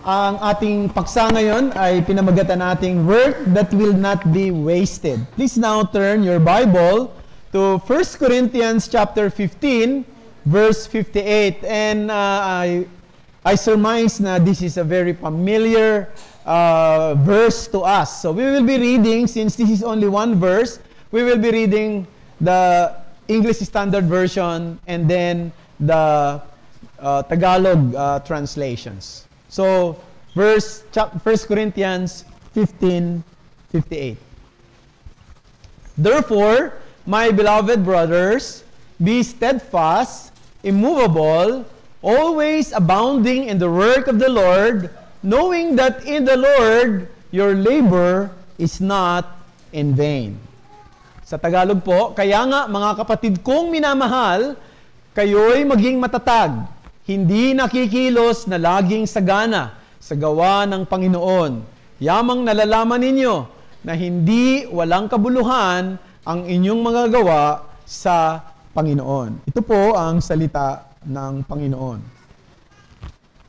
Ang ating paksa ngayon ay pinamagatan nating work that will not be wasted. Please now turn your Bible to 1 Corinthians chapter 15, verse 58. And I surmise na this is a very familiar verse to us. So we will be reading, since this is only one verse, we will be reading the English Standard Version and then the Tagalog translations. So, 1 Corinthians 15:58. Therefore, my beloved brothers, be steadfast, immovable, always abounding in the work of the Lord, knowing that in the Lord your labor is not in vain. Sa Tagalog po, kaya nga mga kapatid kong minamahal, kayo'y maging matatag, hindi nakikilos na laging sagana sa gawa ng Panginoon. Yamang nalalaman ninyo na hindi walang kabuluhan ang inyong mga gawa sa Panginoon. Ito po ang salita ng Panginoon.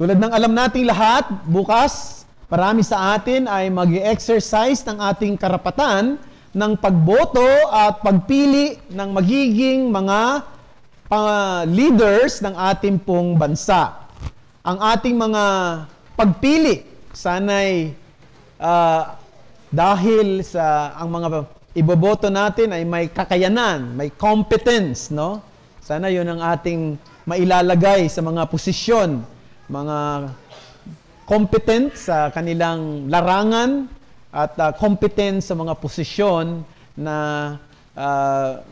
Tulad ng alam nating lahat, bukas, marami sa atin ay mag-exercise ng ating karapatan ng pagboto at pagpili ng magiging mga leaders ng ating pong bansa. Ang ating mga pagpili, sana'y dahil sa ang mga iboboto natin ay may kakayanan, may competence, no? Sana yun ang ating mailalagay sa mga posisyon, mga competent sa kanilang larangan at competent sa mga posisyon na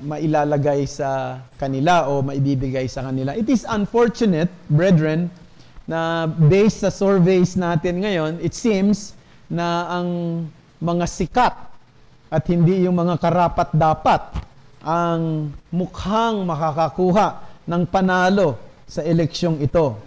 mailalagay sa kanila o maibibigay sa kanila. It is unfortunate, brethren, na based sa surveys natin ngayon, it seems na ang mga sikat at hindi yung mga karapat-dapat ang mukhang makakakuha ng panalo sa eleksyong ito.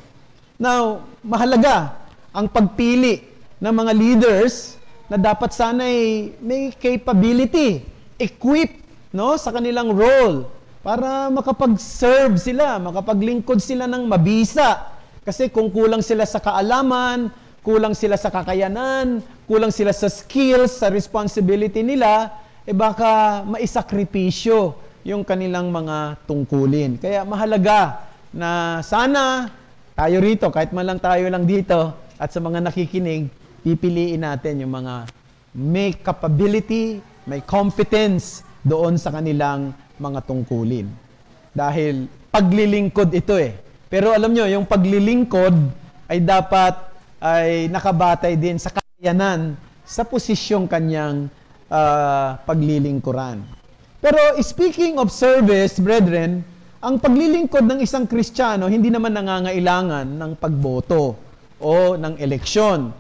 Now, mahalaga ang pagpili ng mga leaders na dapat sana'y may capability, equipped, no, sa kanilang role para makapag-serve sila, makapaglingkod sila ng mabisa. Kasi kung kulang sila sa kaalaman, kulang sila sa kakayanan, kulang sila sa skills, sa responsibility nila, baka maisakripisyo yung kanilang mga tungkulin. Kaya mahalaga na sana tayo rito, kahit man lang tayo lang dito, at sa mga nakikinig, pipiliin natin yung mga may capability, may competence doon sa kanilang mga tungkulin. Dahil paglilingkod ito eh. Pero alam nyo, yung paglilingkod ay dapat ay nakabatay din sa kakayanan sa posisyong kanyang paglilingkuran. Pero speaking of service, brethren, ang paglilingkod ng isang Kristiyano hindi naman nangangailangan ng pagboto o ng eleksyon.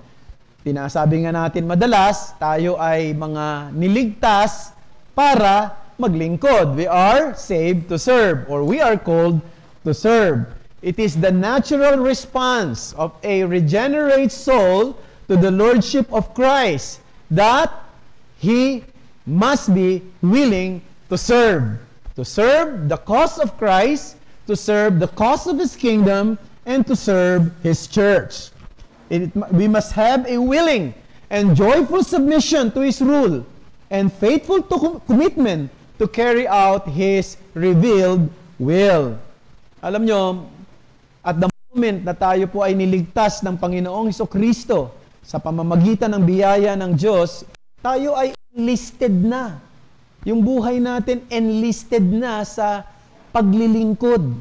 Tinasabi nga natin madalas, tayo ay mga niligtas para maglingkod. We are saved to serve, or we are called to serve. It is the natural response of a regenerate soul to the Lordship of Christ that he must be willing to serve. To serve the cause of Christ, to serve the cause of His kingdom, and to serve His church. We must have a willing and joyful submission to His rule and faithful commitment to carry out His revealed will. Alam nyo, at the moment na tayo po ay niligtas ng Panginoong Hesukristo sa pamamagitan ng biyaya ng Diyos, tayo ay enlisted na. Yung buhay natin enlisted na sa paglilingkod.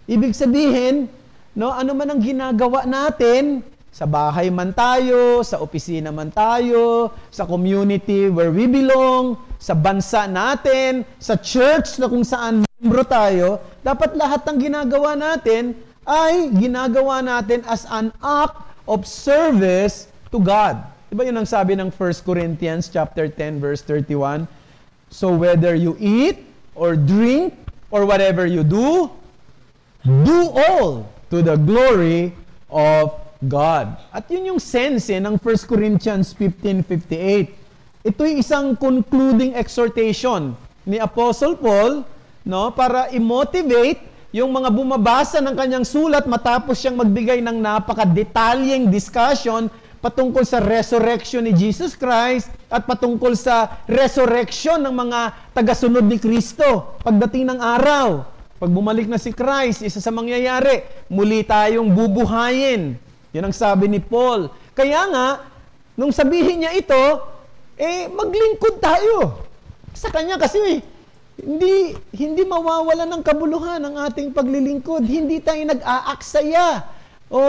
Ibig sabihin, no, ano man ang ginagawa natin, sa bahay man tayo, sa opisina man tayo, sa community where we belong, sa bansa natin, sa church na kung saan membro tayo, dapat lahat ng ginagawa natin ay ginagawa natin as an act of service to God. Diba yun ang sabi ng 1 Corinthians chapter 10 verse 31? So whether you eat or drink or whatever you do all to the glory of God. At yun yung sense ng 1 Corinthians 15:58. Ito'y isang concluding exhortation ni Apostle Paul, no, para i-motivate yung mga bumabasa ng kanyang sulat matapos siyang magbigay ng napaka-detalyeng discussion patungkol sa resurrection ni Jesus Christ at patungkol sa resurrection ng mga tagasunod ni Kristo pagdating ng araw. Pag bumalik na si Christ, isa sa mangyayari, muli tayong bubuhayin. Yan ang sabi ni Paul. Kaya nga, nung sabihin niya ito, maglingkod tayo sa kanya kasi hindi mawawala ng kabuluhan ang ating paglilingkod. Hindi tayo nag-aaksaya o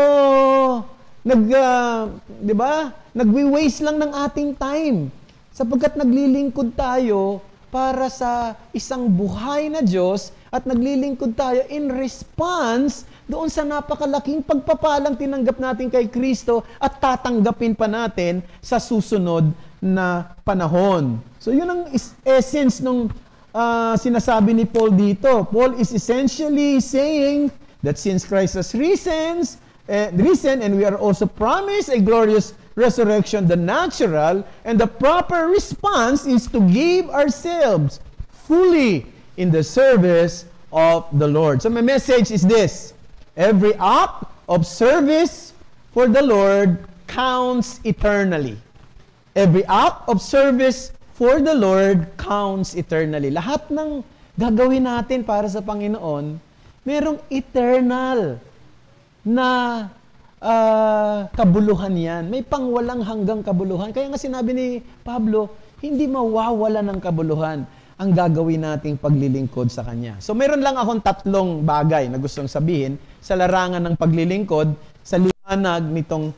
di ba? Nagwi-waste lang ng ating time sapagkat naglilingkod tayo para sa isang buhay na Diyos at naglilingkod tayo in response doon sa napakalaking pagpapalang tinanggap natin kay Kristo at tatanggapin pa natin sa susunod na panahon. So yun ang essence ng sinasabi ni Paul dito. Paul is essentially saying that since Christ has risen and we are also promised a glorious resurrection, the natural and the proper response is to give ourselves fully in the service of the Lord. So my message is this: every act of service for the Lord counts eternally. Every act of service for the Lord counts eternally. Lahat ng gagawin natin para sa Panginoon, merong eternal na kabuluhan yan. May pangwalang hanggang kabuluhan. Kaya nga sinabi ni Pablo, hindi mawawala ng kabuluhan ang gagawin nating paglilingkod sa Kanya. So meron lang akong 3 bagay na gustong sabihin sa larangan ng paglilingkod sa liwanag nitong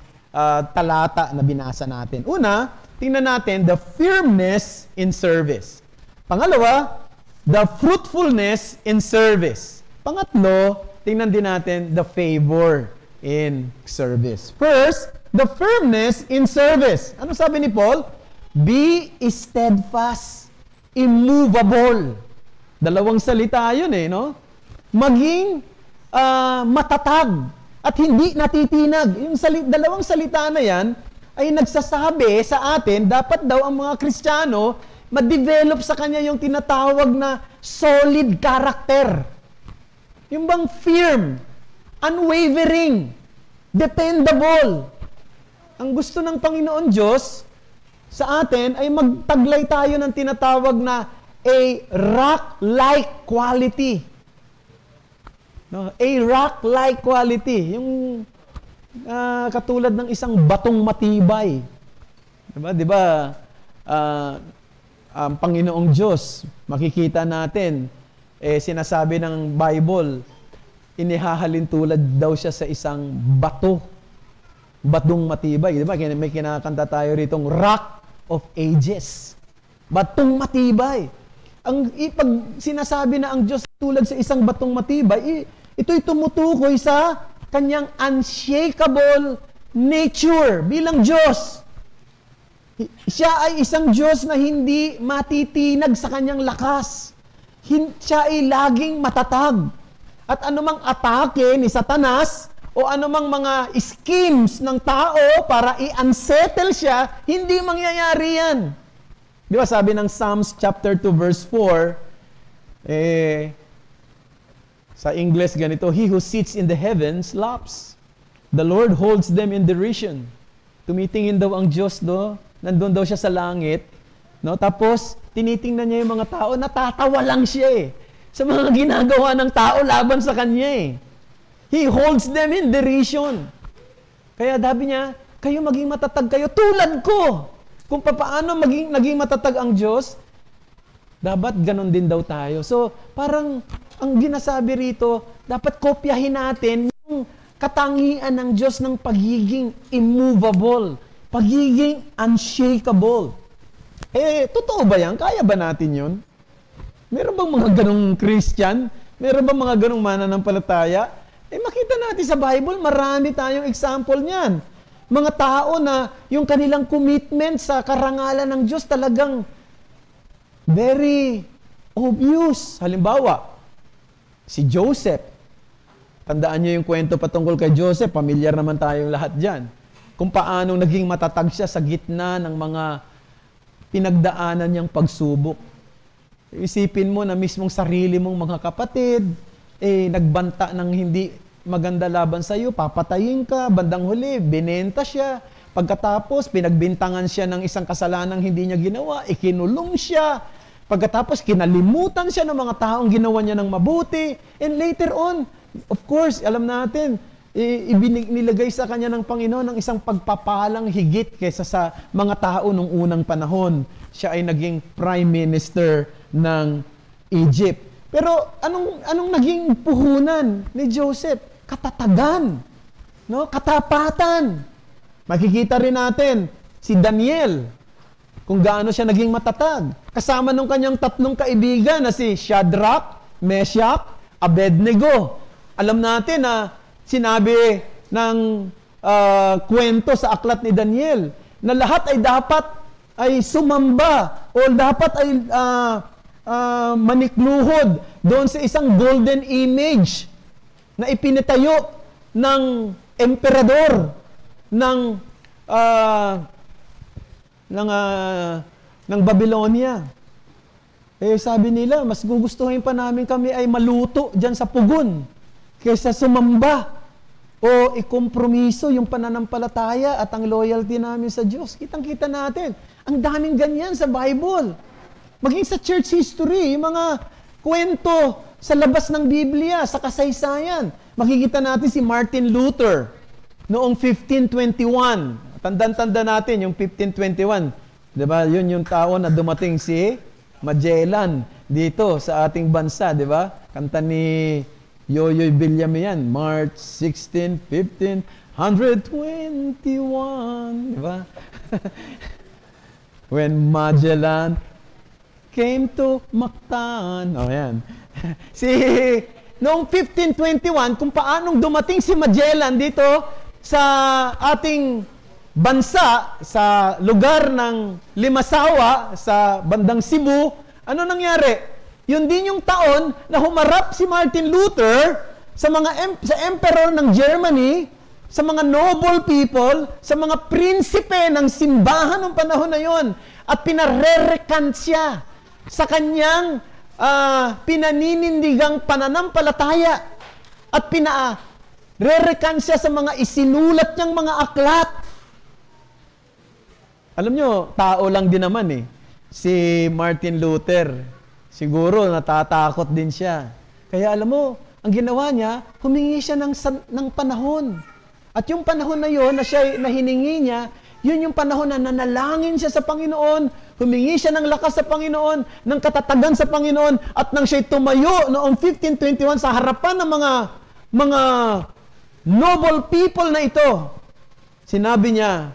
talata na binasa natin. Una, tingnan natin the firmness in service. Pangalawa, the fruitfulness in service. Pangatlo, tingnan din natin the favor in service. First, the firmness in service. Ano sabi ni Paul? Be steadfast, immovable. Dalawang salita yun no? Maging matatag at hindi natitinag. Yung dalawang salita na yan ay nagsasabi sa atin, dapat daw ang mga Kristiyano ma-develop sa kanya yung tinatawag na solid character. Yung bang firm, unwavering, dependable. Ang gusto ng Panginoon Diyos sa atin ay magtaglay tayo ng tinatawag na a rock-like quality. No? A rock-like quality. Yung katulad ng isang batong matibay. Diba? Ang Panginoong Diyos, makikita natin, sinasabi ng Bible, inihahalin tulad daw siya sa isang batong matibay. Diba? May kinakanta tayo ritong Rock of Ages. Batong matibay. Pag sinasabi na ang Diyos tulad sa isang batong matibay, ito'y tumutukoy sa kanyang unshakable nature bilang Diyos. Siya ay isang Diyos na hindi matitinag sa kanyang lakas. Siya ay laging matatag. At anumang atake ni Satanas o anumang mga schemes ng tao para i-unsettle siya, hindi mangyayari yan. Di ba sabi ng Psalms chapter 2 verse 4, sa English ganito, he who sits in the heavens laughs. The Lord holds them in derision. Tumitingin daw ang Diyos nandun daw siya sa langit, no? Tapos tinitingnan niya yung mga tao, natatawa lang siya sa mga ginagawa ng tao laban sa kanya He holds them in derision. Kaya sabi niya, kayo maging matatag kayo tulad ko. Kung paano naging matatag ang Diyos, dapat ganon din daw tayo. So, parang ang ginasabi rito, dapat kopyahin natin yung katangian ng Diyos ng pagiging immovable, pagiging unshakable. Totoo ba yan? Kaya ba natin yun? Meron bang mga ganong Christian? Meron bang mga ganong mananampalataya? Makita natin sa Bible, marami tayong example niyan. Mga tao na yung kanilang commitment sa karangalan ng Diyos talagang very obvious. Halimbawa, si Joseph. Tandaan niyo yung kwento patungkol kay Joseph. Pamilyar naman tayong lahat dyan. Kung paano naging matatag siya sa gitna ng mga pinagdaanan niyang pagsubok. Isipin mo na mismong sarili mong mga kapatid, nagbanta ng hindi maganda laban sa iyo, papatayin ka, bandang huli, binenta siya, Pagkatapos, pinagbintangan siya ng isang kasalanang hindi niya ginawa, ikinulong siya. Pagkatapos, kinalimutan siya ng mga taong ginawa niya ng mabuti. And later on, of course, alam natin, nilagay sa kanya ng Panginoon ng isang pagpapalang higit kaysa sa mga tao nung unang panahon. Siya ay naging prime minister ng Egypt. Pero anong naging puhunan ni Joseph? Katatagan, no? Katapatan. Makikita rin natin si Daniel, kung gaano siya naging matatag. Kasama nung kanyang tatlong kaibigan na si Shadrach, Meshach, Abednego. Alam natin na sinabi ng kwento sa aklat ni Daniel na lahat ay dapat ay sumamba o dapat ay manikluhod doon sa isang golden image na ipinatayo ng emperador ng Babylonia. Sabi nila, mas gugustuhin pa namin kami ay maluto dyan sa pugon kaysa sumamba o ikompromiso yung pananampalataya at ang loyalty namin sa Diyos. Kitang-kita natin. Ang daming ganyan sa Bible. Maging sa church history, yung mga kwento sa labas ng Biblia, sa kasaysayan. Makikita natin si Martin Luther noong 1521. Tanda natin yung 1521. Diba? Yun yung taon na dumating si Magellan dito sa ating bansa. Diba? Kanta ni Yoyoy Villame yan. March 16, 1521. Diba? When Magellan came to Mactan. O yan. Noong 1521, kung paanong dumating si Magellan dito sa ating bansa, sa lugar ng Limasawa, sa bandang Cebu, ano nangyari? Yun din yung taon na humarap si Martin Luther sa emperor ng Germany, sa mga noble people, sa mga prinsipe ng simbahan ng panahon na yon, at pinarerekant siya sa kanyang pinaninindigang pananampalataya at re-recant siya sa mga isinulat niyang mga aklat. Alam nyo, tao lang din naman si Martin Luther. Siguro natatakot din siya. Kaya alam mo, ang ginawa niya, humingi siya ng panahon. At yung panahon na yon na na hiningi niya, yun yung panahon na nanalangin siya sa Panginoon, humingi siya ng lakas sa Panginoon, ng katatagan sa Panginoon, at nang siya'y tumayo noong 1521 sa harapan ng mga noble people na ito, sinabi niya,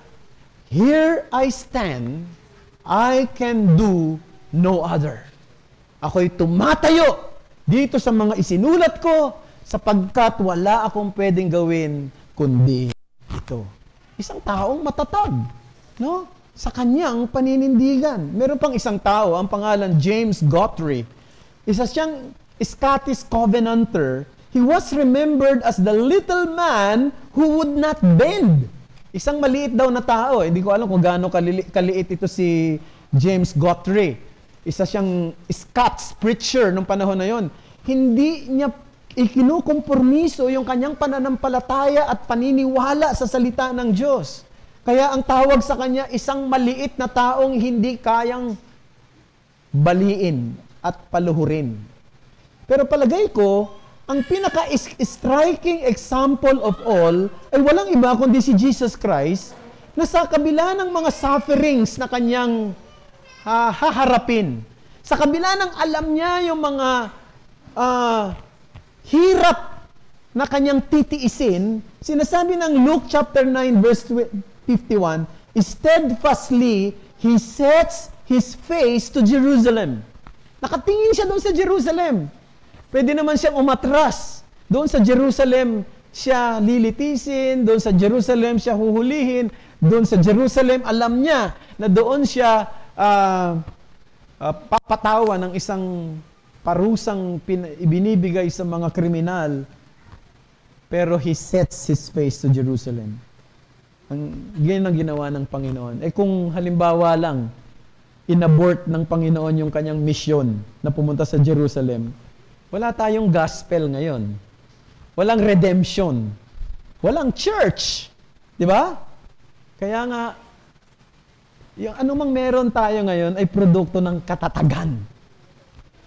"Here I stand, I can do no other." Ako'y tumatayo dito sa mga isinulat ko sapagkat wala akong pwedeng gawin kundi ito. Isang taong matatag, no? Sa kanyang paninindigan. Meron pang isang tao, ang pangalan James Guthrie. Isa siyang Scottish Covenanter. He was remembered as the little man who would not bend. Isang maliit daw na tao. Hindi ko alam kung gaano kaliit ito si James Guthrie. Isa siyang Scots preacher nung panahon na yon. Hindi niya ikinukompormiso yung kanyang pananampalataya at paniniwala sa salita ng Diyos. Kaya ang tawag sa kanya, isang maliit na taong hindi kayang baliin at paluhurin. Pero palagay ko, ang pinaka-striking example of all ay walang iba kundi si Jesus Christ na sa kabila ng mga sufferings na kanyang haharapin, sa kabila ng alam niya yung mga hirap na kanyang titiisin, sinasabi ng Luke chapter 9 verse 51, steadfastly he sets his face to Jerusalem. Nakatingin siya doon sa Jerusalem. Pwede naman siyang umatras. Doon sa Jerusalem siya lilitisin, doon sa Jerusalem siya huhulihin, doon sa Jerusalem alam niya na doon siya papatawa ng isang parusang ibinibigay sa mga kriminal, pero he sets his face to Jerusalem. Ganyan ang ginawa ng Panginoon. Kung halimbawa lang, inabort ng Panginoon yung kanyang misyon na pumunta sa Jerusalem, wala tayong gospel ngayon. Walang redemption. Walang church. Di ba? Kaya nga, yung anumang meron tayo ngayon ay produkto ng katatagan.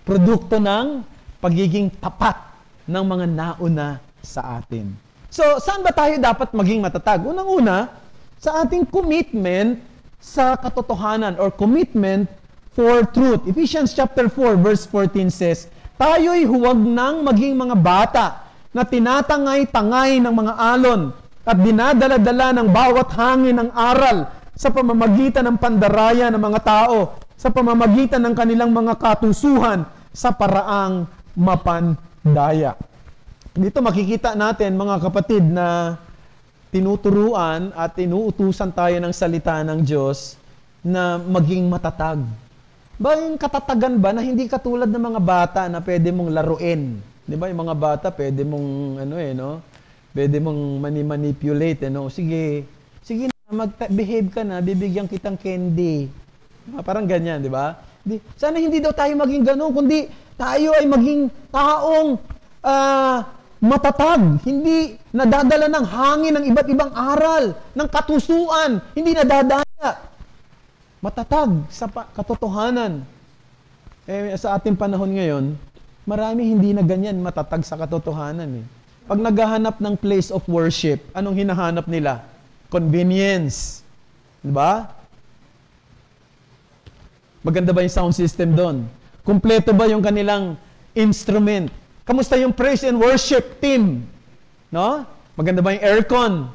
Produkto ng pagiging tapat ng mga nauna sa atin. So, saan ba tayo dapat maging matatag? Unang-una, sa ating commitment sa katotohanan or commitment for truth. Ephesians chapter 4 verse 14 says, tayo'y huwag nang maging mga bata na tinatangay-tangay ng mga alon at dinadala-dala ng bawat hangin ng aral sa pamamagitan ng pandaraya ng mga tao, sa pamamagitan ng kanilang mga katusuhan sa paraang mapandaya. Dito makikita natin, mga kapatid, na tinuturuan at inuutusan tayo ng salita ng Diyos na maging matatag. Ba yung katatagan ba na hindi katulad ng mga bata na pwede mong laruin? Di ba yung mga bata pwede mong pwede mong manipulate, Sige na, mag-behave ka na, bibigyan kitang candy. Parang ganyan, di ba? Sana hindi daw tayo maging gano'n, kundi tayo ay maging taong matatag, hindi nadadala ng hangin ng iba't ibang aral, ng katusuan, hindi nadadaya. Matatag sa katotohanan. Sa ating panahon ngayon, marami hindi na ganyan matatag sa katotohanan. Pag naghahanap ng place of worship, anong hinahanap nila? Convenience. Diba? Maganda ba yung sound system doon? Kumpleto ba yung kanilang instrument? Kamusta yung praise and worship team? No? Maganda ba yung aircon?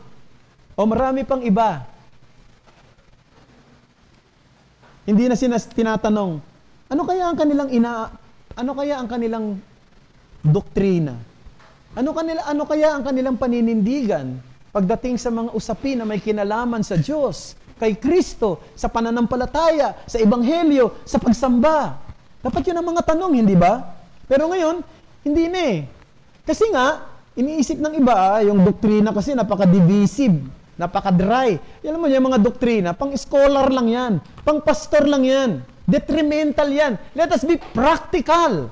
O marami pang iba. Hindi na tinatanong, ano kaya ang kanilang doktrina? Ano kaya ang kanilang paninindigan pagdating sa mga usapin na may kinalaman sa Diyos, kay Kristo, sa pananampalataya, sa ebanghelyo, sa pagsamba? Dapat yun ang mga tanong, hindi ba? Pero ngayon, hindi na Kasi nga, iniisip ng iba, yung doktrina kasi napaka-divisive, napaka-dry. Alam mo yung mga doktrina, pang-scholar lang yan, pang-pastor lang yan, detrimental yan. Let us be practical.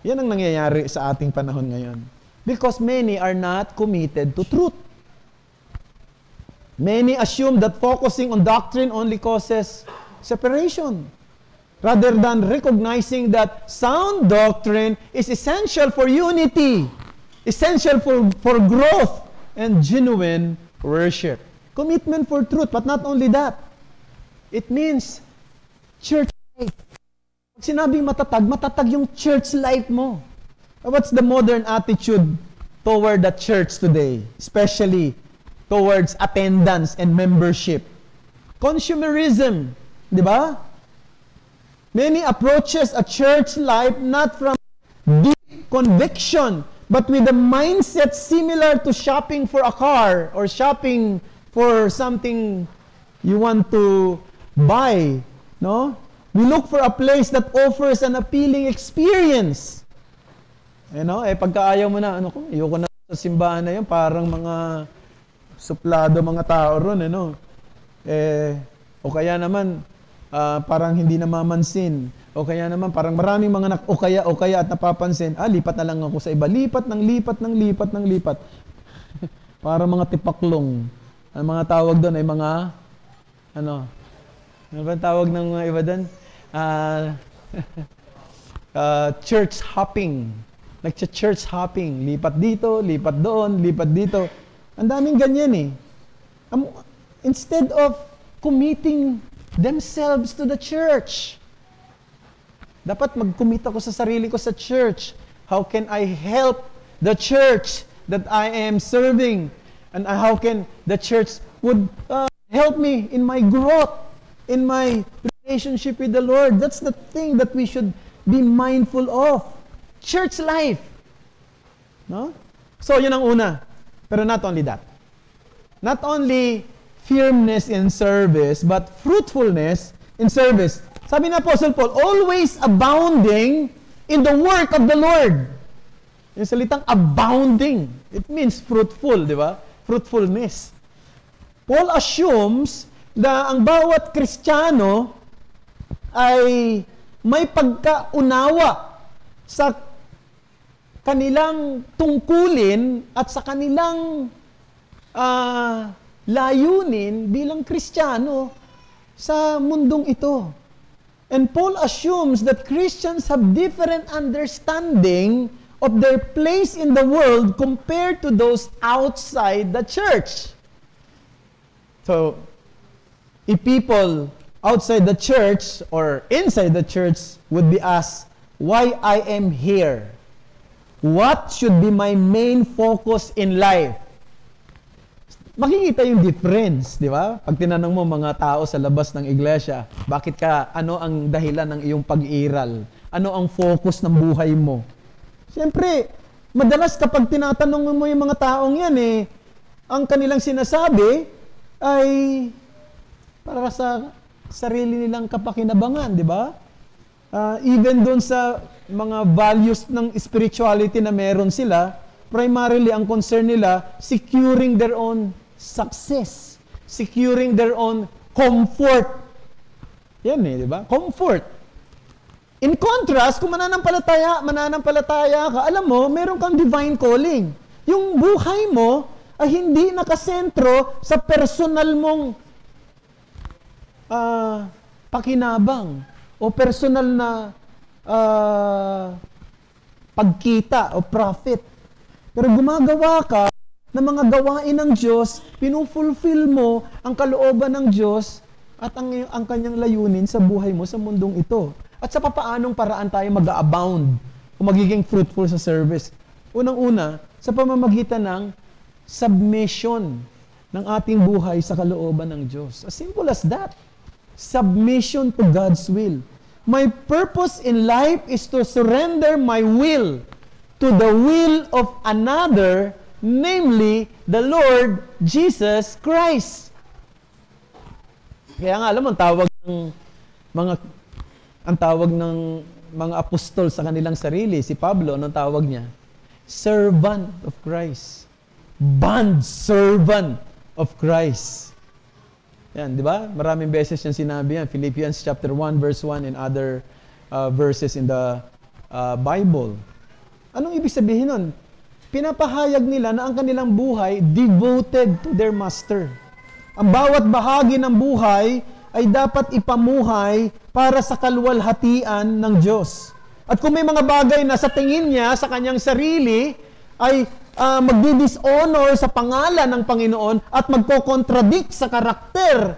Yan ang nangyayari sa ating panahon ngayon. Because many are not committed to truth. Many assume that focusing on doctrine only causes separation, rather than recognizing that sound doctrine is essential for unity, essential for growth, and genuine worship. Commitment for truth, but not only that. It means church life. Pag sinabing matatag, matatag yung church life mo. What's the modern attitude toward the church today, especially towards attendance and membership? Consumerism, di ba? Many approaches a church life not from deep conviction, but with a mindset similar to shopping for a car or shopping for something you want to buy, no? We look for a place that offers an appealing experience. Pagka ayaw mo na, ayoko na sa simbahan na yun, parang mga suplado mga tao ron, o kaya naman, parang hindi namamansin, o kaya naman, parang maraming mga o kaya at napapansin, lipat na lang ako sa iba, lipat. Parang mga tipaklong. Ang mga tawag doon ay mga, ano ba tawag ng mga iba doon? Church hopping. Nag-church hopping. Lipat dito, lipat doon, lipat dito. Ang daming ganyan Instead of committing themselves to the church. Dapat mag-commit ako sa sarili ko sa church. How can I help the church that I am serving? And how can the church would help me in my growth, in my relationship with the Lord? That's the thing that we should be mindful of. Church life. No? So, yun ang una. Pero not only that. Not only firmness in service, but fruitfulness in service. Sabi na Apostle Paul, always abounding in the work of the Lord. Yung salitang abounding, it means fruitful, di ba? Fruitfulness. Paul assumes na ang bawat Kristiyano ay may pagkaunawa sa kanilang tungkulin at sa kanilang layunin bilang Kristiyano sa mundong ito. And Paul assumes that Christians have different understanding of their place in the world compared to those outside the church. So, if people outside the church or inside the church would be asked, why I am here? What should be my main focus in life? Makikita yung difference, di ba? Pag tinanong mo mga tao sa labas ng iglesia, ano ang dahilan ng iyong pag-iral? Ano ang focus ng buhay mo? Siyempre, madalas kapag tinatanong mo yung mga taong yan, ang kanilang sinasabi ay para sa sarili nilang kapakinabangan, di ba? Even doon sa mga values ng spirituality na meron sila, primarily ang concern nila, securing their own success, securing their own comfort. Yan di ba? Comfort. In contrast, kung mananampalataya ka, alam mo, meron kang divine calling. Yung buhay mo ay hindi nakasentro sa personal mong pakinabang o personal na pagkita o profit. Pero gumagawa ka ng mga gawain ng Diyos, pinufulfill mo ang kalooban ng Diyos at ang kanyang layunin sa buhay mo sa mundong ito. At sa papaanong paraan tayo mag-abound o magiging fruitful sa service? Unang-una, sa pamamagitan ng submission ng ating buhay sa kalooban ng Diyos. As simple as that. Submission to God's will. My purpose in life is to surrender my will to the will of another, namely, the Lord Jesus Christ. Kaya nga, alam mo, ang tawag ng mga apostol sa kanilang sarili, si Pablo, anong tawag niya? Servant of Christ. Bond servant of Christ. Yan, di ba? Maraming beses yan sinabi yan. Philippians chapter 1, verse 1 and other verses in the Bible. Anong ibig sabihin nun? Pinapahayag nila na ang kanilang buhay devoted to their master. Ang bawat bahagi ng buhay ay dapat ipamuhay para sa kaluwalhatian ng Diyos. At kung may mga bagay na sa tingin niya, sa kanyang sarili, ay magdi-dishonor sa pangalan ng Panginoon at magko-contradict sa karakter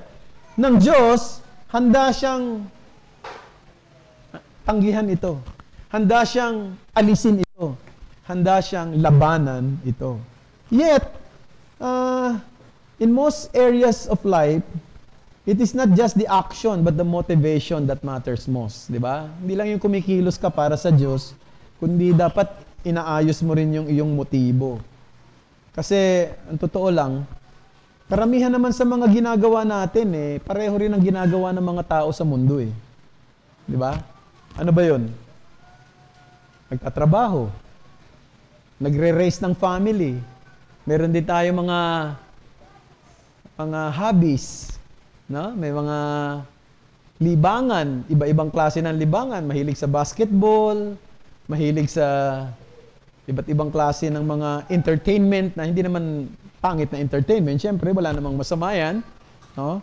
ng Diyos, handa siyang tanggihan ito. Handa siyang alisin ito. Handa siyang labanan ito. Yet, in most areas of life, it is not just the action but the motivation that matters most. Di ba? Hindi lang yung kumikilos ka para sa Diyos, kundi dapat inaayos mo rin yung iyong motibo. Kasi, ang totoo lang, karamihan naman sa mga ginagawa natin, pareho rin ang ginagawa ng mga tao sa mundo. Di ba? Ano ba yun? Nagtatrabaho. Nagre-raise ng family. Meron din tayo mga hobbies. No? May mga libangan. Iba-ibang klase ng libangan. Mahilig sa basketball. Mahilig sa iba't ibang klase ng mga entertainment na hindi naman pangit na entertainment. Siyempre, wala namang masama yan. No?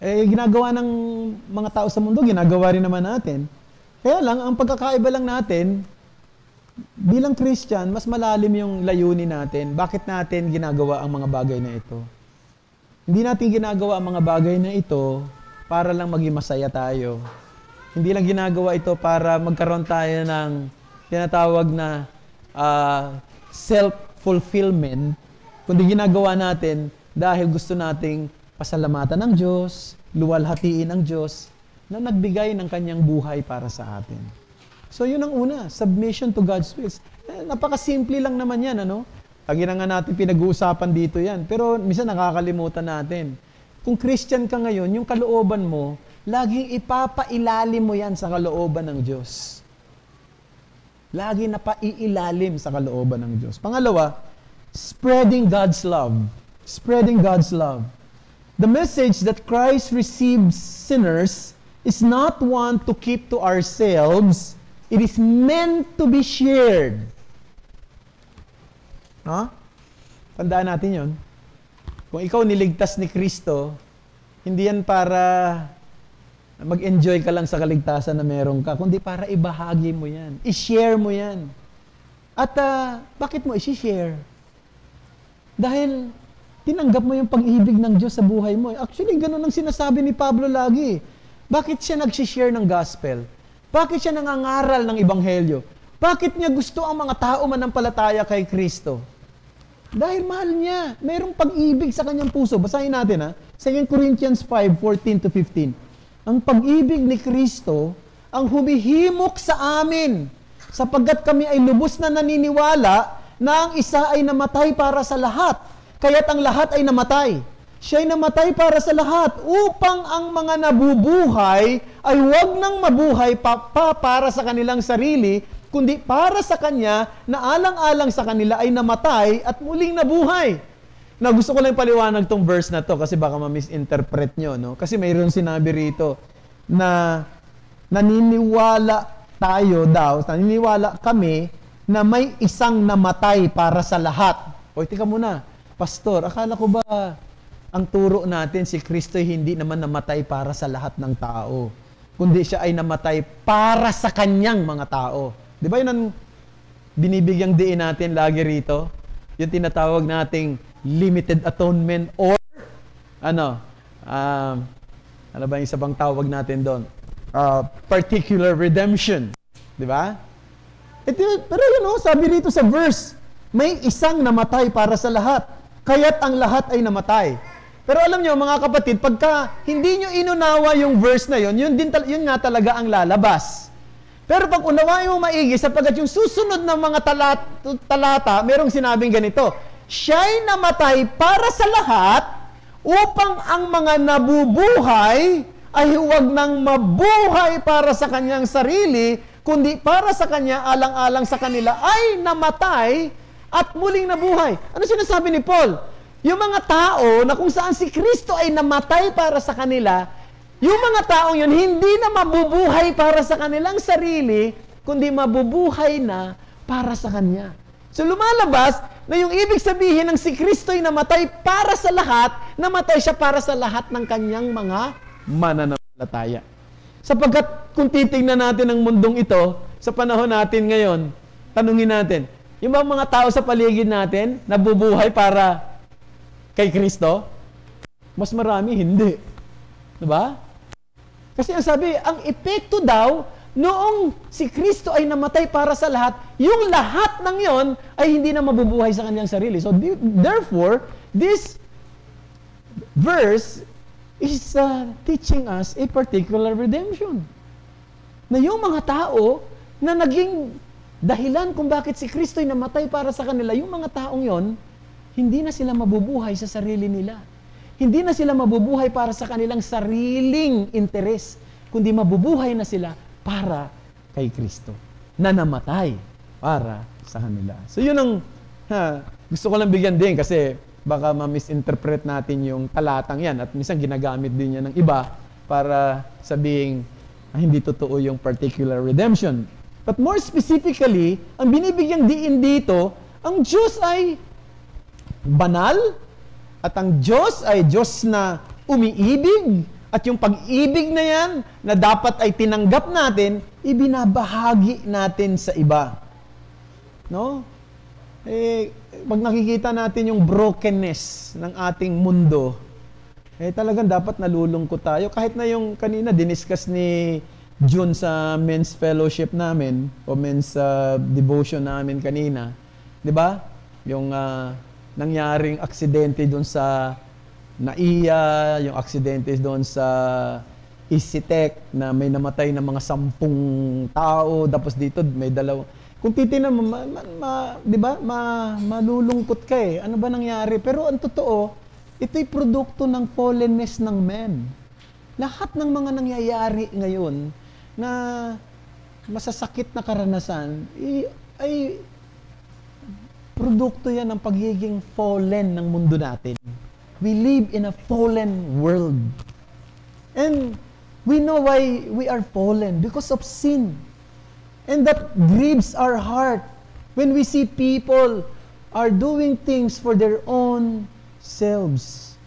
Ginagawa ng mga tao sa mundo, ginagawa rin naman natin. Kaya lang, ang pagkakaiba lang natin, bilang Christian, mas malalim yung layunin natin. Bakit natin ginagawa ang mga bagay na ito? Hindi natin ginagawa ang mga bagay na ito para lang maging masaya tayo. Hindi lang ginagawa ito para magkaroon tayo ng tinatawag na self-fulfillment, kundi ginagawa natin dahil gusto nating pasalamatan ng Diyos, luwalhatiin ng Diyos, na nagbigay ng kanyang buhay para sa atin. So yun ang una, submission to God's will. Napakasimple lang naman yan, ano? Lagi na nga natin pinag-uusapan dito yan. Pero minsan nakakalimutan natin. Kung Christian ka ngayon, yung kalooban mo, laging ipapailalim mo yan sa kalooban ng Diyos. Lagi na paiilalim sa kalooban ng Diyos. Pangalawa, spreading God's love. Spreading God's love. The message that Christ receives sinners is not one to keep to ourselves. It is meant to be shared. No? Tandaan natin yon. Kung ikaw niligtas ni Kristo, hindi yan para mag-enjoy ka lang sa kaligtasan na meron ka, kundi para ibahagi mo yan. I-share mo yan. At bakit mo i-share? Dahil tinanggap mo yung pag-ibig ng Diyos sa buhay mo. Actually, ganun ang sinasabi ni Pablo lagi. Bakit siya nag-share ng gospel? Bakit siya nangangaral ng ebanghelyo? Bakit niya gusto ang mga tao manampalataya kay Kristo? Dahil mahal niya. Mayroong pag-ibig sa kanyang puso. Basahin natin 2 Corinthians 5:14-15. Ang pag-ibig ni Kristo ang humihimok sa amin sapagkat kami ay lubos na naniniwala na ang isa ay namatay para sa lahat. Kaya't ang lahat ay namatay. Siya ay namatay para sa lahat upang ang mga nabubuhay ay huwag nang mabuhay para sa kanilang sarili, kundi para sa Kanya na alang-alang sa kanila ay namatay at muling nabuhay. Na gusto ko lang paliwanag tong verse na to kasi baka ma-misinterpret nyo, no? Kasi mayroon sinabi rito na naniniwala kami na may isang namatay para sa lahat. O, tika muna, Pastor, akala ko ba ang turo natin si Kristo hindi naman namatay para sa lahat ng tao, kundi siya ay namatay para sa kanyang mga tao. Di ba yun ang binibigyang diin natin lagi rito? Yung tinatawag nating limited atonement or ano ba yung isa bang tawag natin doon? Particular redemption. Di ba? Pero sabi rito sa verse, may isang namatay para sa lahat, kaya't ang lahat ay namatay. Pero alam nyo, mga kapatid, pagka hindi nyo inunawa yung verse na yun nga talaga ang lalabas. Pero pag unawain mo maigi, sapagkat yung susunod ng mga talata, merong sinabing ganito, siya'y namatay para sa lahat upang ang mga nabubuhay ay huwag nang mabuhay para sa kanyang sarili, kundi para sa kanya, alang-alang sa kanila, ay namatay at muling nabuhay. Ano sinasabi ni Paul? Yung mga tao na kung saan si Kristo ay namatay para sa kanila, yung mga taong yun, hindi na mabubuhay para sa kanilang sarili, kundi mabubuhay na para sa Kanya. So lumalabas na yung ibig sabihin ng si Kristo ay namatay para sa lahat, namatay siya para sa lahat ng Kanyang mga mananampalataya. Sapagkat kung titingnan natin ang mundong ito, sa panahon natin ngayon, tanungin natin, yung mga tao sa paligid natin, nabubuhay para kay Kristo? Mas marami, hindi. Diba? Kasi ang sabi, ang epekto daw, noong si Kristo ay namatay para sa lahat, yung lahat ng yon ay hindi na mabubuhay sa kanyang sarili. So, therefore, this verse is teaching us a particular redemption. Na yung mga tao na naging dahilan kung bakit si Kristo ay namatay para sa kanila, yung mga taong yon, hindi na sila mabubuhay sa sarili nila. Hindi na sila mabubuhay para sa kanilang sariling interes, kundi mabubuhay na sila para kay Kristo, na namatay para sa kanila. So yun ang gusto ko lang bigyan din kasi baka ma-misinterpret natin yung talatang yan at minsan ginagamit din yan ng iba para sabing hindi totoo yung particular redemption. But more specifically, ang binibigyang diin dito, ang Diyos ay banal, at ang Diyos ay Diyos na umiibig. At yung pag-ibig na yan, na dapat ay tinanggap natin, ibinabahagi natin sa iba. No? Pag nakikita natin yung brokenness ng ating mundo, talagang dapat nalulungkot tayo. Kahit na yung kanina, diniscuss ni June sa men's fellowship namin, o men's devotion namin kanina. Di ba? Yung nangyaring aksidente doon sa NAIA, yung aksidente doon sa Isitek na may namatay na mga 10 tao, tapos dito may 2. Kung titingnan mo, di ba? Malulungkot ka eh. Ano ba nangyari? Pero ang totoo, ito'y produkto ng fallenness ng men. Lahat ng mga nangyayari ngayon na masasakit na karanasan ay produkto yan ng pagiging fallen ng mundo natin. We live in a fallen world. And we know why we are fallen, because of sin. And that grieves our heart when we see people are doing things for their own selves.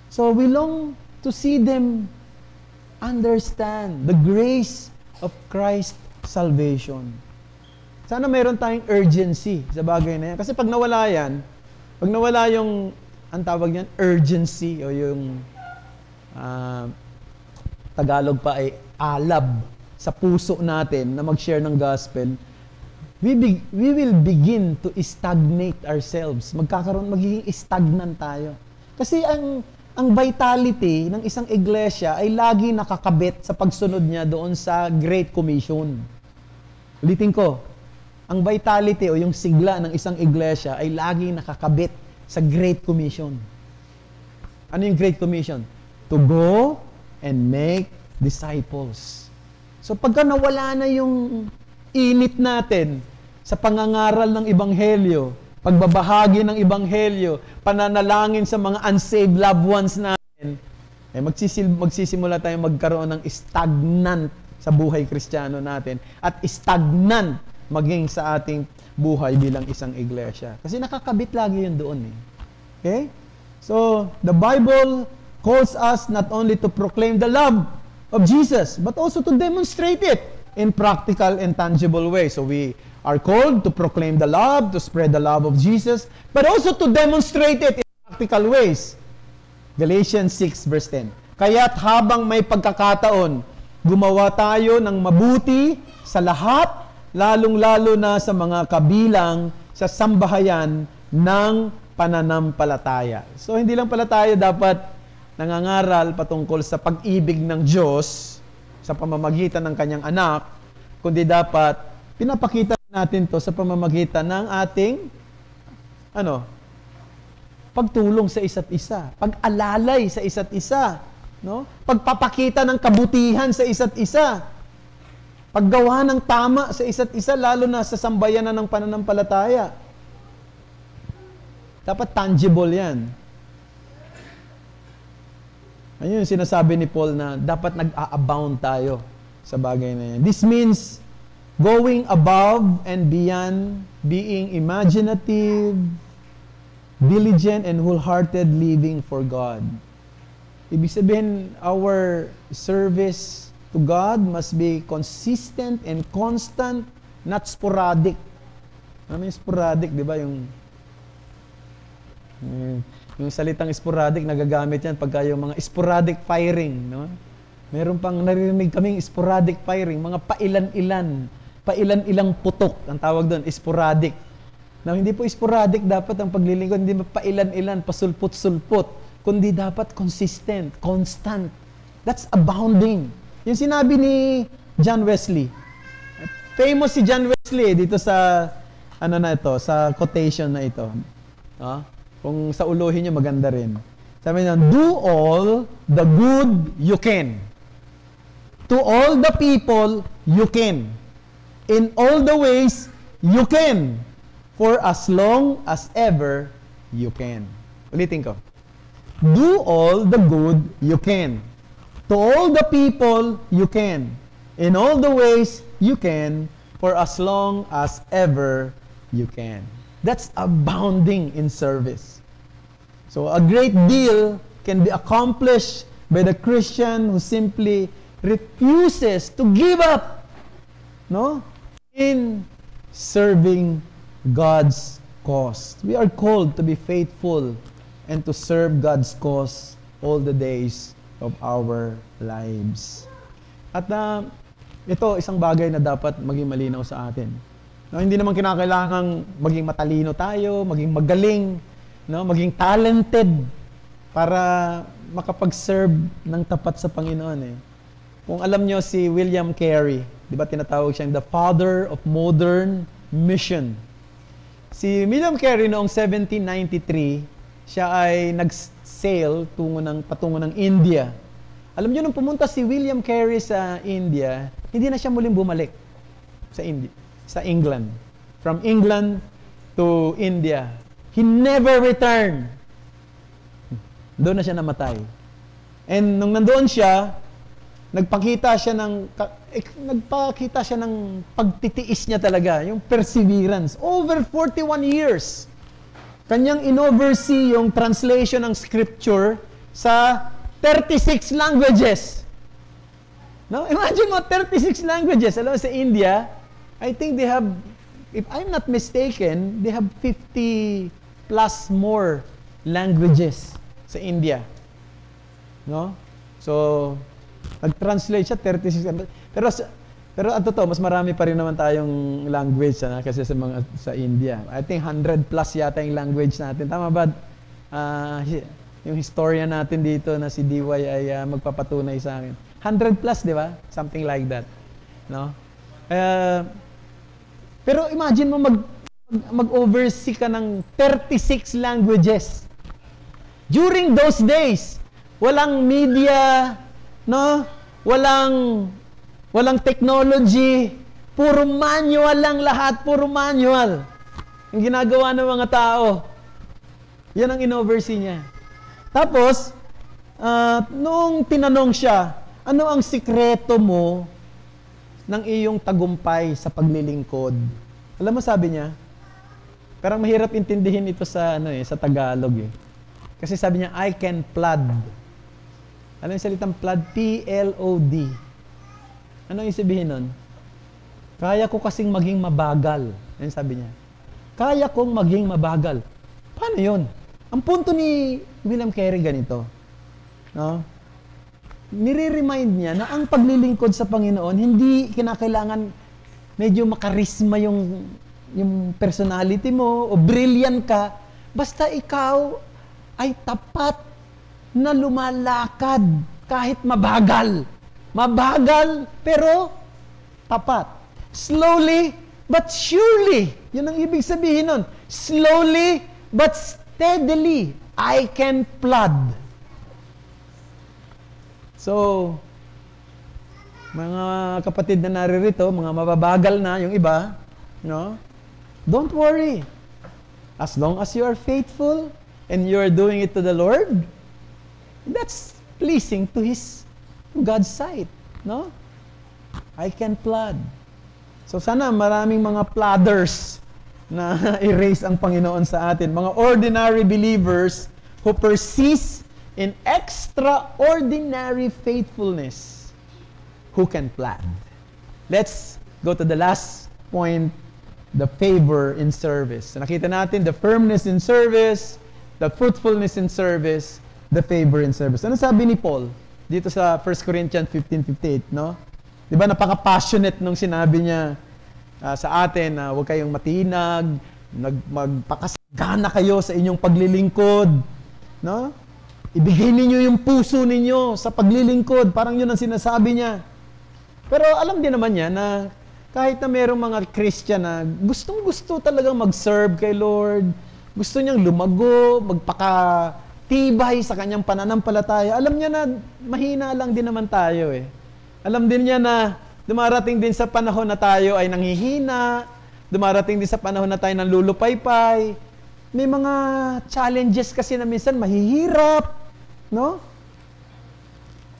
So we long to see them understand the grace of Christ's salvation. Sana mayroon tayong urgency sa bagay na yan. Kasi pag nawala yung, ang tawag niyan, urgency, o yung Tagalog pa ay alab sa puso natin na mag-share ng gospel, we will begin to stagnate ourselves. Magiging stagnant tayo. Kasi ang vitality ng isang iglesia ay lagi nakakabit sa pagsunod niya doon sa Great Commission. Ulitin ko, ang vitality o yung sigla ng isang iglesia ay lagi nakakabit sa Great Commission. Ano yung Great Commission? To go and make disciples. So pagka nawala na yung init natin sa pangangaral ng Ebanghelyo, pagbabahagi ng Ebanghelyo, pananalangin sa mga unsaved loved ones natin, magsisimula tayong magkaroon ng stagnant sa buhay Kristiyano natin at stagnant maging sa ating buhay bilang isang iglesia. Kasi nakakabit lagi yun doon eh. Okay? So, the Bible calls us not only to proclaim the love of Jesus, but also to demonstrate it in practical and tangible ways. So, we are called to proclaim the love, to spread the love of Jesus, but also to demonstrate it in practical ways. Galatians 6 verse 10. Kaya't habang may pagkakataon, gumawa tayo ng mabuti sa lahat, lalong-lalo na sa mga kabilang sa sambahayan ng pananampalataya. So, hindi lang pala tayo dapat nangangaral patungkol sa pag-ibig ng Diyos sa pamamagitan ng kanyang anak, kundi dapat pinapakita natin to sa pamamagitan ng ating pagtulong sa isa't isa, pag-alalay sa isa't isa, no? Pagpapakita ng kabutihan sa isa't isa, paggawa ng tama sa isa't isa, lalo na sa sambayanan ng pananampalataya. Dapat tangible yan. Ayun yung sinasabi ni Paul na dapat nag-a-abound tayo sa bagay na yan. This means going above and beyond, being imaginative, diligent, and wholehearted living for God. Ibig sabihin, our service to God must be consistent and constant, not sporadic. Ano yung sporadic, di ba? Yung salitang sporadic, nagagamit yan pagka yung mga sporadic firing, no? Meron pang narinig kaming sporadic firing, mga pailan-ilang putok, ang tawag doon, sporadic. Now, hindi po sporadic dapat ang paglilingkod, hindi pailan-ilan, pasulput-sulput, kundi dapat consistent, constant. That's abounding. Yung sinabi ni John Wesley. Famous si John Wesley dito sa sa quotation na ito. Kung sa uluhin niyo maganda rin. Sabi niya, do all the good you can. To all the people you can. In all the ways you can. For as long as ever you can. Ulitin ko. Do all the good you can. To all the people you can. In all the ways you can, for as long as ever you can. That's abounding in service. So a great deal can be accomplished by the Christian who simply refuses to give up, no, in serving God's cause. We are called to be faithful and to serve God's cause all the days of our lives. At ito, isang bagay na dapat maging malinaw sa atin. No, hindi naman kinakailangang maging matalino tayo, maging magaling, no, maging talented para makapag-serve ng tapat sa Panginoon eh. Kung alam nyo si William Carey, di ba tinatawag siyang the father of modern mission. Si William Carey noong 1793, siya ay nag-sail patungo ng India. Alam niyo, nung pumunta si William Carey sa India, hindi na siya muling bumalik sa England. From England to India. He never returned. Doon na siya namatay. And nung nandoon siya, nagpakita siya ng pagtitiis niya talaga, yung perseverance. Over 41 years. Kanyang in-oversee yung translation ng scripture sa 36 languages. No? Imagine mo, 36 languages. Alam mo, sa India, I think they have, if I'm not mistaken, they have 50 plus more languages sa India. No? So, nag-translate siya, 36 languages. Pero ang totoo, mas marami pa rin naman tayong language kasi sa India. I think 100 plus yata yung language natin. Tama ba? Yung historian natin dito na si DY ay magpapatunay sa akin. 100 plus, di ba? Something like that. No? Pero imagine mo mag-oversee ka ng 36 languages. During those days, walang media, no? Walang technology, puro manual lang lahat, puro manual. Yung ginagawa ng mga tao. Yan ang in-oversee niya. Tapos, noong tinanong siya, ano ang sikreto mo ng iyong tagumpay sa paglilingkod? Alam mo, sabi niya, parang mahirap intindihin ito sa Tagalog eh. Kasi sabi niya, I can plod. Ano yung salitang plod? P-L-O-D. Ano yung sabihin nun? Kaya ko kasing maging mabagal. Ano sabi niya? Kaya kong maging mabagal. Paano yun? Ang punto ni William Carey ganito. No? Nire-remind niya na ang paglilingkod sa Panginoon, hindi kinakailangan medyo makarisma yung personality mo o brilliant ka. Basta ikaw ay tapat na lumalakad kahit mabagal. Mabagal, pero tapat. Slowly, but surely. Yun ang ibig sabihin nun. Slowly, but steadily, I can plod. So, mga kapatid na naririto, mga mababagal na yung iba, no? Don't worry. As long as you are faithful and you are doing it to the Lord, that's pleasing to God's sight, no? I can plod. So sana maraming mga plodders na erase ang Panginoon sa atin. Mga ordinary believers who persist in extraordinary faithfulness, who can plod. Let's go to the last point, the favor in service. So nakita natin the firmness in service, the fruitfulness in service, the favor in service. Ano sabi ni Paul dito sa 1 Corinthians 15:58, no? 'Di ba napaka-passionate nung sinabi niya sa atin na huwag kayong matinag, magpakasagana kayo sa inyong paglilingkod, no? Ibigay ninyo yung puso ninyo sa paglilingkod, parang 'yun ang sinasabi niya. Pero alam din naman niya na kahit na mayroong mga Christian na gustong-gusto talagang mag-serve kay Lord, gusto niyang lumago, magpakatibay sa kanyang pananampalataya, alam niya na mahina lang din naman tayo eh. Alam din niya na dumarating din sa panahon na tayo ay nanghihina, dumarating din sa panahon na tayo nanlulupaypay. May mga challenges kasi na minsan mahihirap, no?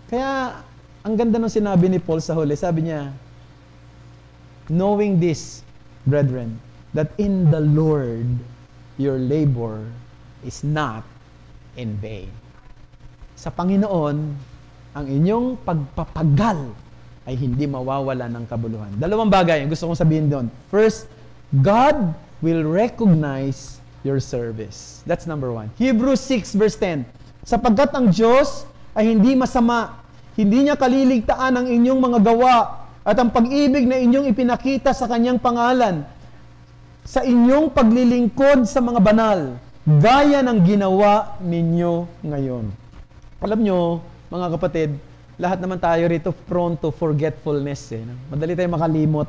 Kaya, ang ganda ng sinabi ni Paul sa huli, sabi niya, knowing this, brethren, that in the Lord, your labor is not in vain. Sa Panginoon, ang inyong pagpapagal ay hindi mawawala ng kabuluhan. Dalawang bagay ang gusto kong sabihin doon. First, God will recognize your service. That's number 1. Hebrews 6 verse 10. Sapagkat ang Diyos ay hindi masama, hindi niya kaliligtaan ang inyong mga gawa at ang pag-ibig na inyong ipinakita sa kanyang pangalan sa inyong paglilingkod sa mga banal, gaya ng ginawa ninyo ngayon. Alam nyo, mga kapatid, lahat naman tayo rito prone to forgetfulness. Madali tayo makalimot.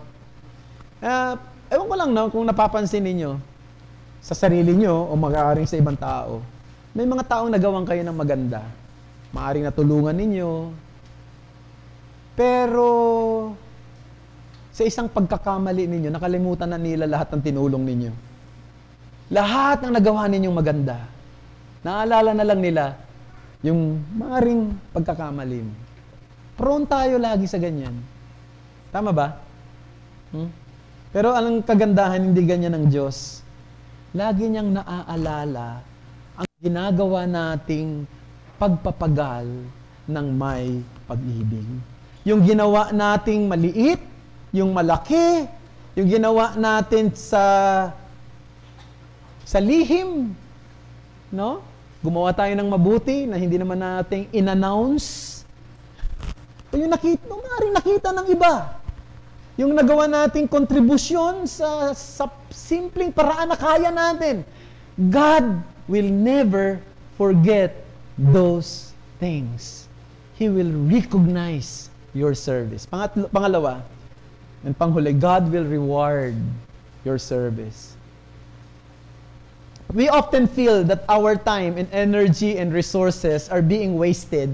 Ewan ko lang kung napapansin ninyo sa sarili nyo o mag-aaring sa ibang tao, may mga taong nagawang kayo ng maganda. Maaring natulungan ninyo. Pero sa isang pagkakamali ninyo, nakalimutan na nila lahat ng tinulong ninyo. Lahat ng nagawa ninyong maganda. Naalala na lang nila yung maaring pagkakamali mo. Prone tayo lagi sa ganyan. Tama ba? Pero ang kagandahan, hindi ganyan ng Diyos. lagi niyang naaalala ang ginagawa nating pagpapagal ng may pag-ibig. Yung ginawa nating maliit, yung malaki, yung ginawa natin sa lihim, no? Gumawa tayo ng mabuti na hindi naman nating in-announce. Yung nakita ng iba. Yung nagawa nating kontribusyon sa simpleng paraan na kaya natin. God will never forget those things. He will recognize your service. Pangalawa, and panghuli, God will reward your service. We often feel that our time and energy and resources are being wasted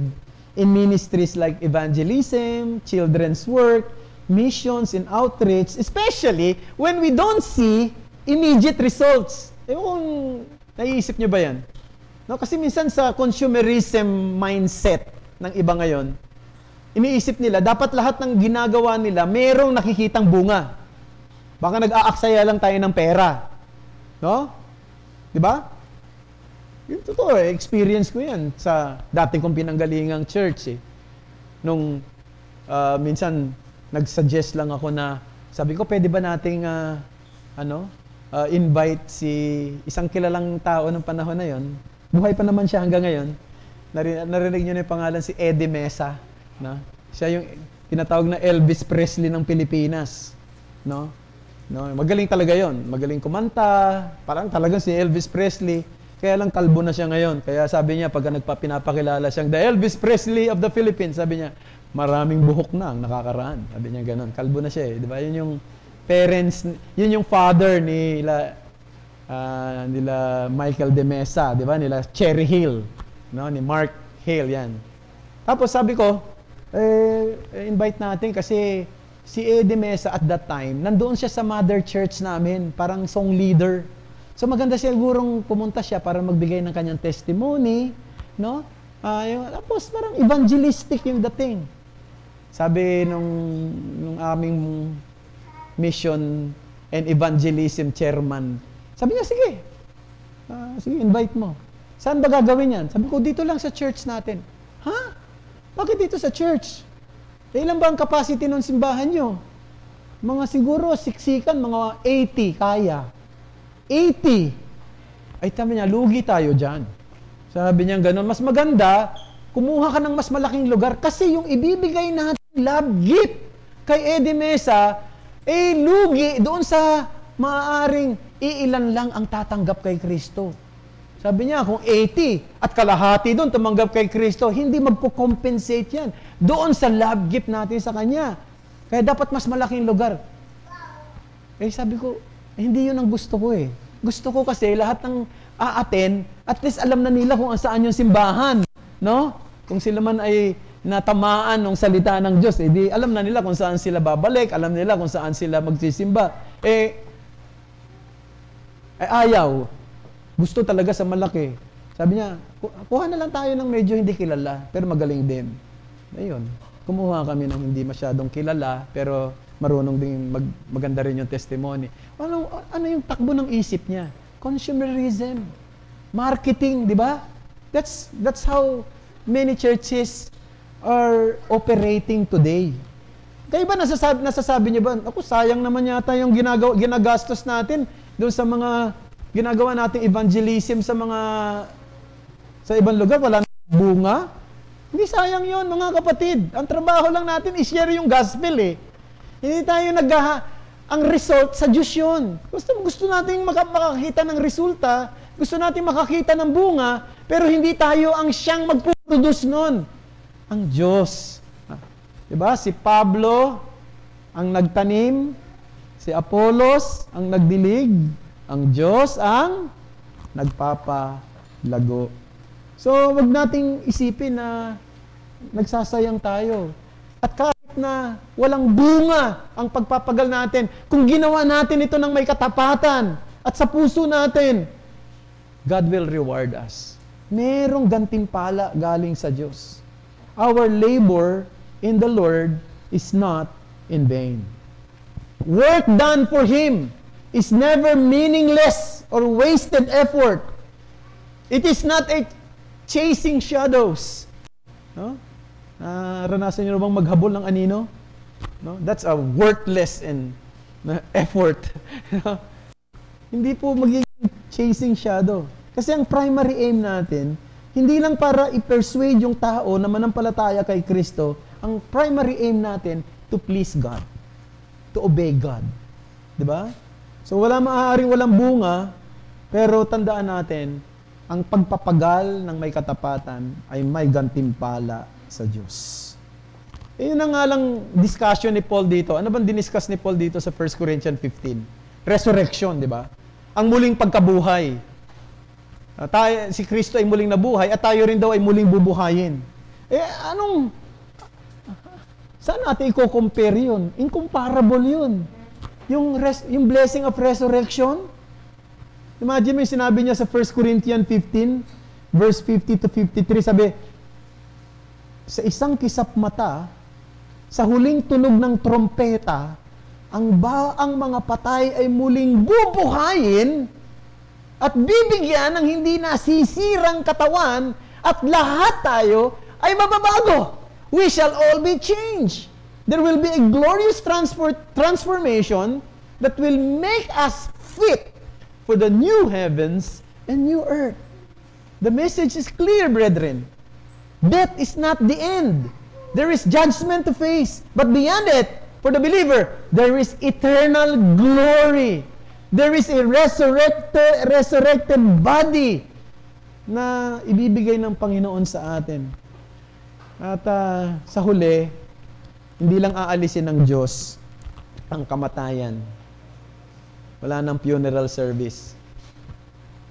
in ministries like evangelism, children's work, missions, and outreach, especially when we don't see immediate results. Kung naiisip nyo ba yan? No, kasi minsan sa consumerism mindset ng iba ngayon, iniisip nila, dapat lahat ng ginagawa nila, merong nakikitang bunga. Baka nag-aaksaya lang tayo ng pera. No? Di ba? Yung totoo, experience ko yan sa dating kong pinanggalingang church. Nung minsan, nag-suggest lang ako na, sabi ko, pwede ba nating invite si isang kilalang tao ng panahon na yon. Buhay pa naman siya hanggang ngayon. Narinig niyo na yung pangalan, si Eddie Mesa. No? Siya yung tinatawag na Elvis Presley ng Pilipinas. No? No, magaling talaga yon. Magaling kumanta. Parang talagang si Elvis Presley. Kaya lang kalbo na siya ngayon. Kaya sabi niya, pagka pinapakilala siyang the Elvis Presley of the Philippines, sabi niya, maraming buhok na ang nakakaraan. Sabi niya ganun. Kalbo na siya eh. Di ba? Yun yung parents, yun yung father nila Michael de Mesa. Di ba? Nila Cherry Hill. No? Ni Mark Hill. Yan. Tapos sabi ko, invite natin kasi si Eddie Mesa at that time, nandoon siya sa mother church namin, parang song leader. So maganda sigurong pumunta siya para magbigay ng kanyang testimony, no? Tapos parang evangelistic yung dating. Sabi nung aming mission and evangelism chairman, sabi niya, sige, invite mo. Saan ba gagawin yan? Sabi ko, dito lang sa church natin. Ha? Bakit dito sa church? Ilan ba ang capacity ng simbahan nyo? Mga siguro, siksikan, mga 80 kaya. 80! Ay, sabi niya, lugi tayo dyan. Sabi niya gano'n, mas maganda, kumuha ka ng mas malaking lugar kasi yung ibibigay natin love gift kay Eddie Mesa, lugi doon sa maaaring iilan lang ang tatanggap kay Kristo. Sabi niya, kung 80 at kalahati doon tumanggap kay Kristo, hindi magpo-compensate yan. Doon sa love gift natin sa Kanya. Kaya dapat mas malaking lugar. Sabi ko, hindi yun ang gusto ko eh. Gusto ko kasi lahat ng aaten, at least alam na nila kung saan yung simbahan. No? Kung sila man ay natamaan ng salita ng Diyos, di alam na nila kung saan sila babalik, alam nila kung saan sila magsisimba. Ayaw. Gusto talaga sa malaki. Sabi niya, kuha na lang tayo ng medyo hindi kilala, pero magaling din. Ayun. Kumuha kami ng hindi masyadong kilala, pero marunong din maganda rin yung testimony. Ano yung takbo ng isip niya? Consumerism. Marketing, di ba? That's how many churches are operating today. Kayo ba nasasabi niyo ba, ako sayang naman yata yung ginagastos natin doon sa mga ginagawa nating evangelism sa ibang lugar, wala nang bunga. Hindi sayang yon mga kapatid. Ang trabaho lang natin i-share yung gospel eh. Hindi tayo ang result sa Diyos yun. Gusto natin makakita ng resulta, gusto natin makakita ng bunga, pero hindi tayo ang siyang magpuproduce nun. Ang Diyos. Diba? Si Pablo ang nagtanim, si Apollos ang nagdilig, ang Diyos ang nagpapalago. So, wag nating isipin na nagsasayang tayo. At kahit na walang bunga ang pagpapagal natin, kung ginawa natin ito ng may katapatan at sa puso natin, God will reward us. Merong gantimpala galing sa Diyos. Our labor in the Lord is not in vain. Work done for Him is never meaningless or wasted effort. It is not a chasing shadows. No? Naranasan niyo bang maghabol ng anino? No? That's a worthless effort. Hindi po magiging chasing shadow. Kasi ang primary aim natin, hindi lang para i-persuade yung tao na manampalataya kay Kristo, ang primary aim natin, to please God. To obey God. Diba? So maaaring walang bunga, pero tandaan natin, ang pagpapagal ng may katapatan ay may gantimpala sa Diyos. Yun na nga lang discussion ni Paul dito. Ano bang diniscuss ni Paul dito sa 1 Corinthians 15? Resurrection, di ba? Ang muling pagkabuhay. Si Kristo ay muling nabuhay at tayo rin daw ay muling bubuhayin. Saan natin i-compare yun? Incomparable yun. Yung blessing of resurrection, imagine mo yung sinabi niya sa 1 Corinthians 15, verse 50 to 53, sabi, sa isang kisap mata, sa huling tunog ng trompeta, ang mga patay ay muling bubuhayin at bibigyan ng hindi nasisirang katawan at lahat tayo ay mababago. We shall all be changed. There will be a glorious transformation that will make us fit for the new heavens and new earth. The message is clear, brethren. Death is not the end. There is judgment to face. But beyond it, for the believer, there is eternal glory. There is a resurrected body na ibibigay ng Panginoon sa atin. At sa huli, hindi lang aalisin ng Diyos ang kamatayan. Wala nang funeral service.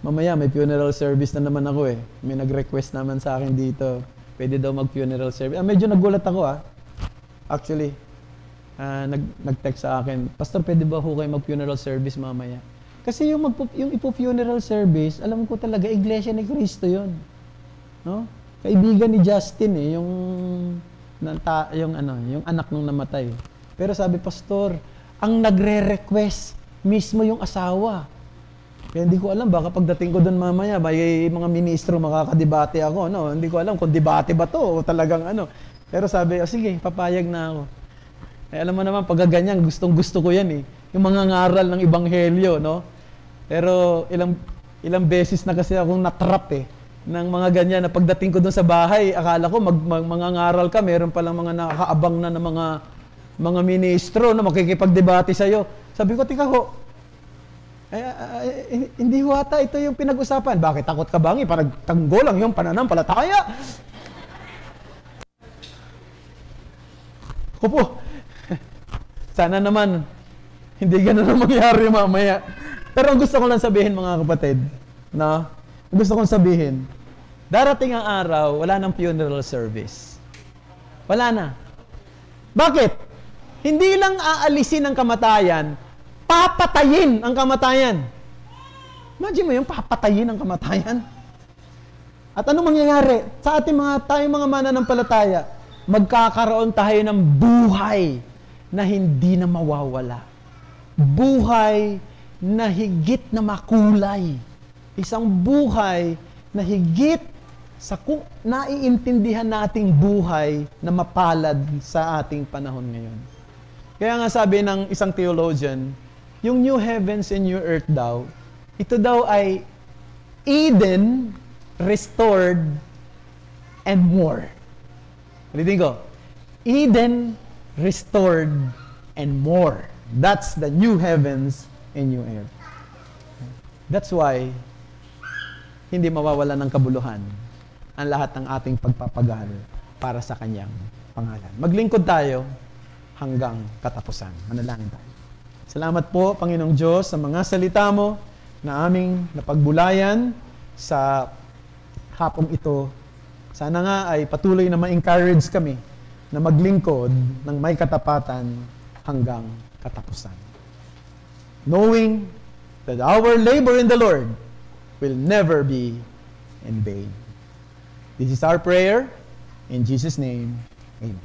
Mamaya may funeral service na naman ako eh. May nag-request naman sa akin dito. Pwede daw mag-funeral service. Medyo nagulat ako Actually, nag-text sa akin, Pastor, pwede ba ho kayo mag-funeral service mamaya? Kasi yung ipo-funeral service, alam ko talaga, Iglesia ni Cristo yun. No? Kaibigan ni Justin yung anak nung namatay. Pero sabi, Pastor, ang nagre-request mismo yung asawa. Kaya hindi ko alam, baka pagdating ko doon mamaya, may mga ministro makakadebate ako. No? Hindi ko alam kung debate ba to o talagang ano. Pero sabi, sige, papayag na ako. Alam mo naman, pag ganyan, gustong-gusto ko yan eh. Yung mga ngaral ng Ebanghelyo, no? Pero ilang beses na kasi akong natrap eh. Ng mga ganyan na pagdating ko doon sa bahay, akala ko mga ngaral ka, meron palang mga nakakaabang na ng mga ministro na makikipagdebate sa'yo. Sabi ko, tika ho, hindi ho ata ito yung pinag-usapan. Bakit takot ka bangi? Parang tanggol lang yung pananampalataya. Opo. Sana naman, hindi ganun ang mangyari mamaya. Pero ang gusto ko lang sabihin, mga kapatid, gusto kong sabihin, darating ang araw, wala nang funeral service. Wala na. Bakit? Hindi lang aalisin ang kamatayan, papatayin ang kamatayan. Imagine mo yung papatayin ang kamatayan. At ano mangyayari? Sa ating tayong mga mananampalataya, magkakaroon tayo ng buhay na hindi na mawawala. Buhay na higit na makulay. Isang buhay na higit sa kung naiintindihan nating buhay na mapalad sa ating panahon ngayon. Kaya nga sabi ng isang theologian, yung new heavens and new earth daw, ito daw ay Eden restored and more. Ulitin ko, Eden restored and more. That's the new heavens and new earth. That's why hindi mawawala ng kabuluhan ang lahat ng ating pagpapagal para sa kanyang pangalan. Maglingkod tayo hanggang katapusan. Manalangin tayo. Salamat po, Panginoong Diyos, sa mga salita mo na aming napagbulayan sa hapong ito. Sana nga ay patuloy na ma-encourage kami na maglingkod ng may katapatan hanggang katapusan. Knowing that our labor in the Lord will never be in vain. This is our prayer. In Jesus' name, amen.